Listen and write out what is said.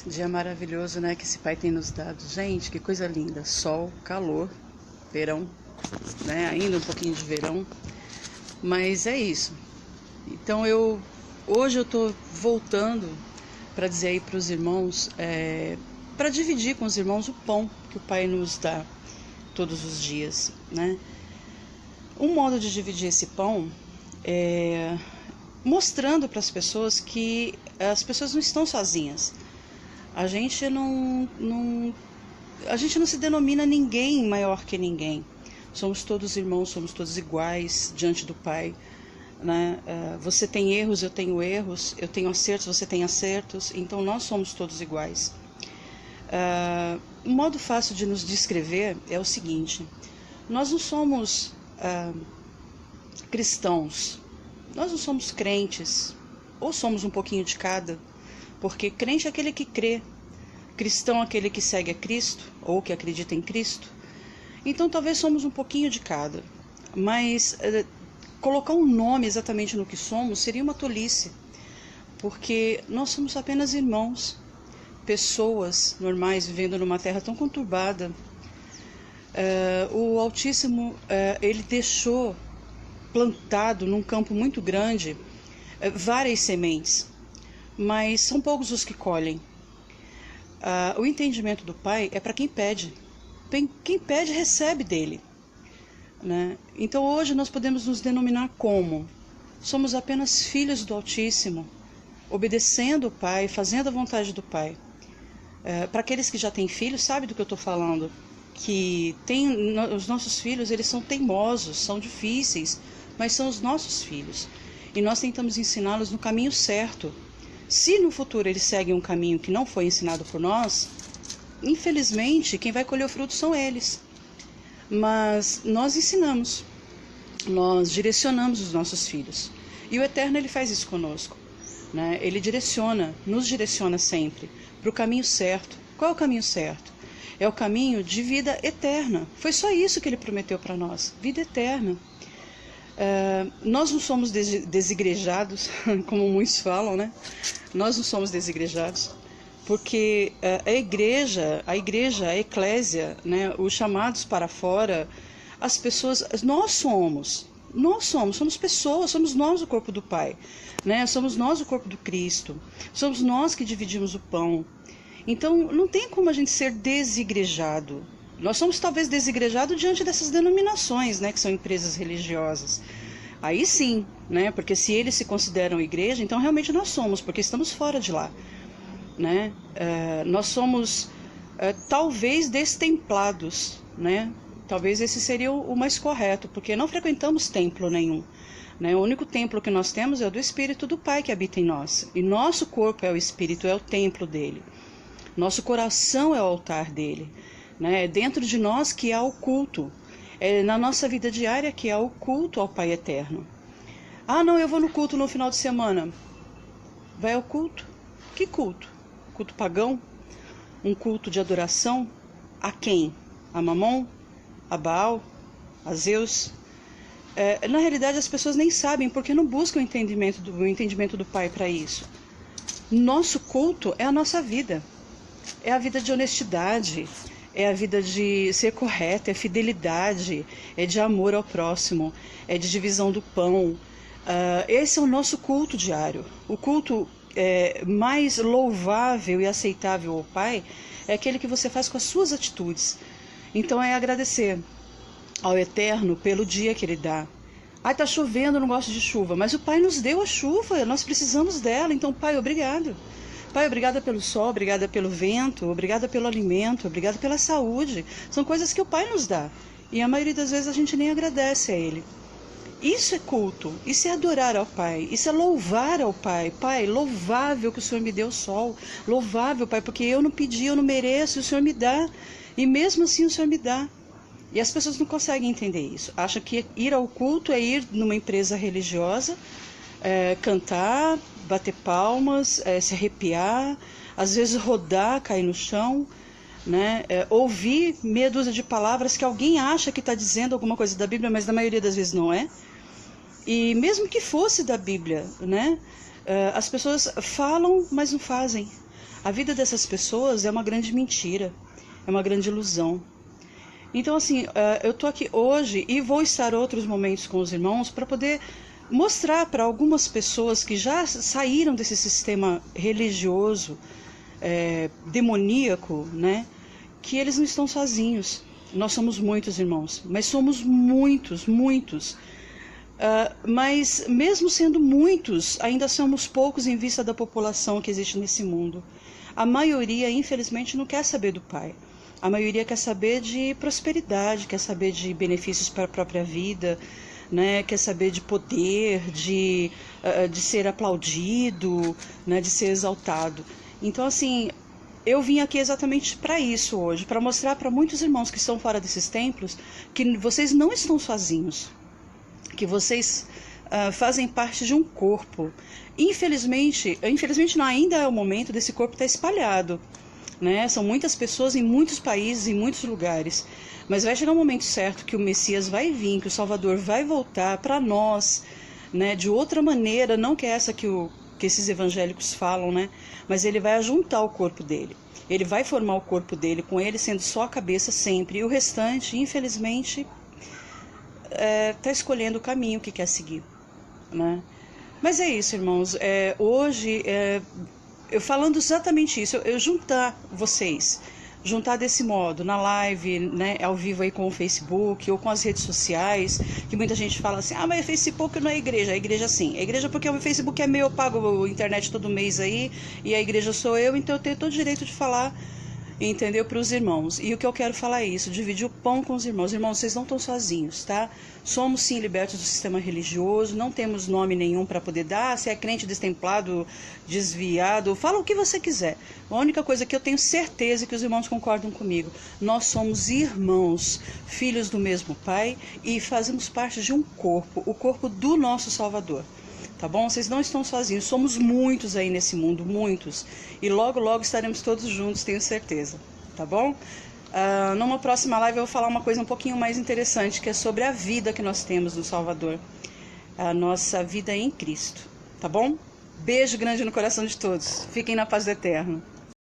Dia maravilhoso, né, que esse Pai tem nos dado. Gente, que coisa linda. Sol, calor, verão, né, ainda um pouquinho de verão. Mas é isso. Então hoje eu tô voltando para dizer aí para os irmãos, para dividir com os irmãos o pão que o Pai nos dá todos os dias, né? Um modo de dividir esse pão é mostrando para as pessoas que as pessoas não estão sozinhas. A gente não se denomina ninguém maior que ninguém. Somos todos irmãos, somos todos iguais diante do Pai, né? Você tem erros, eu tenho erros, eu tenho acertos, você tem acertos, então nós somos todos iguais. Um modo fácil de nos descrever é o seguinte: nós não somos cristãos, nós não somos crentes, ou somos um pouquinho de cada, porque crente é aquele que crê, cristão é aquele que segue a Cristo, ou que acredita em Cristo. Então talvez somos um pouquinho de cada, mas colocar um nome exatamente no que somos seria uma tolice, porque nós somos apenas irmãos, pessoas normais vivendo numa terra tão conturbada. O Altíssimo, ele deixou plantado num campo muito grande várias sementes, mas são poucos os que colhem. O entendimento do Pai é para quem pede. Quem pede recebe dele, né? Então hoje nós podemos nos denominar como? Somos apenas filhos do Altíssimo, obedecendo o Pai, fazendo a vontade do Pai. Para aqueles que já têm filhos, sabem do que eu estou falando, que os nossos filhos, eles são teimosos, são difíceis, mas são os nossos filhos, e nós tentamos ensiná-los no caminho certo. Se no futuro eles seguem um caminho que não foi ensinado por nós, infelizmente quem vai colher o fruto são eles. Mas nós ensinamos, nós direcionamos os nossos filhos, e o Eterno, ele faz isso conosco, né? Ele nos direciona sempre para o caminho certo. Qual é o caminho certo? É o caminho de vida eterna. Foi só isso que ele prometeu para nós, vida eterna. Nós não somos desigrejados, como muitos falam, né? Nós não somos desigrejados, porque a igreja, a eclésia, né? Os chamados para fora, as pessoas, nós somos pessoas, somos nós o corpo do Pai, né? Somos nós o corpo do Cristo, somos nós que dividimos o pão. Então não tem como a gente ser desigrejado. Nós somos talvez desigrejados diante dessas denominações, né, que são empresas religiosas. Aí sim, né, porque se eles se consideram igreja, então realmente nós somos, porque estamos fora de lá, né? Nós somos talvez destemplados, né? Talvez esse seria o mais correto, porque não frequentamos templo nenhum, né? O único templo que nós temos é o do Espírito do Pai que habita em nós, e nosso corpo é o Espírito, é o templo dele. Nosso coração é o altar dele, né? É dentro de nós que há o culto, é na nossa vida diária que há o culto ao Pai Eterno. Ah, não, eu vou no culto no final de semana. Vai ao culto? Que culto? Culto pagão? Um culto de adoração? A quem? A Mamon? A Baal? A Zeus? Na realidade as pessoas nem sabem, porque não buscam o entendimento do Pai para isso. Nosso culto é a nossa vida. É a vida de honestidade, é a vida de ser correto, é fidelidade, é de amor ao próximo, é de divisão do pão. Esse é o nosso culto diário. O culto mais louvável e aceitável ao Pai é aquele que você faz com as suas atitudes. Então é agradecer ao Eterno pelo dia que Ele dá. Ai, tá chovendo, eu não gosto de chuva, mas o Pai nos deu a chuva, nós precisamos dela, então Pai, obrigado. Pai, obrigada pelo sol, obrigada pelo vento, obrigada pelo alimento, obrigada pela saúde. São coisas que o Pai nos dá, e a maioria das vezes a gente nem agradece a Ele. Isso é culto, isso é adorar ao Pai, isso é louvar ao Pai. Pai, louvável que o Senhor me deu o sol, louvável, Pai, porque eu não pedi, eu não mereço, e o Senhor me dá, e mesmo assim o Senhor me dá. E as pessoas não conseguem entender isso, acham que ir ao culto é ir numa empresa religiosa, cantar, bater palmas, se arrepiar, às vezes rodar, cair no chão, né? Ouvir meia dúzia de palavras que alguém acha que está dizendo alguma coisa da Bíblia, mas na maioria das vezes não é. E mesmo que fosse da Bíblia, né? As pessoas falam, mas não fazem. A vida dessas pessoas é uma grande mentira, é uma grande ilusão. Então, assim, eu estou aqui hoje e vou estar outros momentos com os irmãos para poder mostrar para algumas pessoas que já saíram desse sistema religioso, demoníaco, né, que eles não estão sozinhos. Nós somos muitos irmãos, mas somos muitos, muitos. Mas mesmo sendo muitos, ainda somos poucos em vista da população que existe nesse mundo. A maioria, infelizmente, não quer saber do Pai. A maioria quer saber de prosperidade, quer saber de benefícios para a própria vida, né? Quer saber de poder, de ser aplaudido, né? De ser exaltado. Então, assim, eu vim aqui exatamente para isso hoje, para mostrar para muitos irmãos que estão fora desses templos que vocês não estão sozinhos, que vocês fazem parte de um corpo. Infelizmente não, ainda é o momento desse corpo estar espalhado, né? São muitas pessoas em muitos países, em muitos lugares, mas vai chegar um momento certo que o Messias vai vir, que o Salvador vai voltar para nós, né? De outra maneira, não que é essa que esses evangélicos falam, né? Mas ele vai ajuntar o corpo dele, ele vai formar o corpo dele, com ele sendo só a cabeça sempre, e o restante, infelizmente, está escolhendo o caminho que quer seguir, né? Mas é isso, irmãos. Hoje, eu falando exatamente isso, eu juntar vocês, juntar desse modo, na live, né, ao vivo aí com o Facebook ou com as redes sociais, que muita gente fala assim, mas o Facebook não é igreja. A igreja sim, a igreja porque o Facebook é meu, eu pago a internet todo mês aí, e a igreja sou eu, então eu tenho todo o direito de falar, entendeu, para os irmãos. E o que eu quero falar é isso, dividir o pão com os irmãos. Irmãos, vocês não estão sozinhos, tá? Somos sim libertos do sistema religioso, não temos nome nenhum para poder dar, se é crente destemplado, desviado, fala o que você quiser. A única coisa que eu tenho certeza é que os irmãos concordam comigo, nós somos irmãos, filhos do mesmo Pai, e fazemos parte de um corpo, o corpo do nosso Salvador. Tá bom? Vocês não estão sozinhos, somos muitos aí nesse mundo, muitos. E logo, logo estaremos todos juntos, tenho certeza. Tá bom? Numa próxima live eu vou falar uma coisa um pouquinho mais interessante, que é sobre a vida que nós temos no Salvador. A nossa vida em Cristo. Tá bom? Beijo grande no coração de todos. Fiquem na paz do Eterno.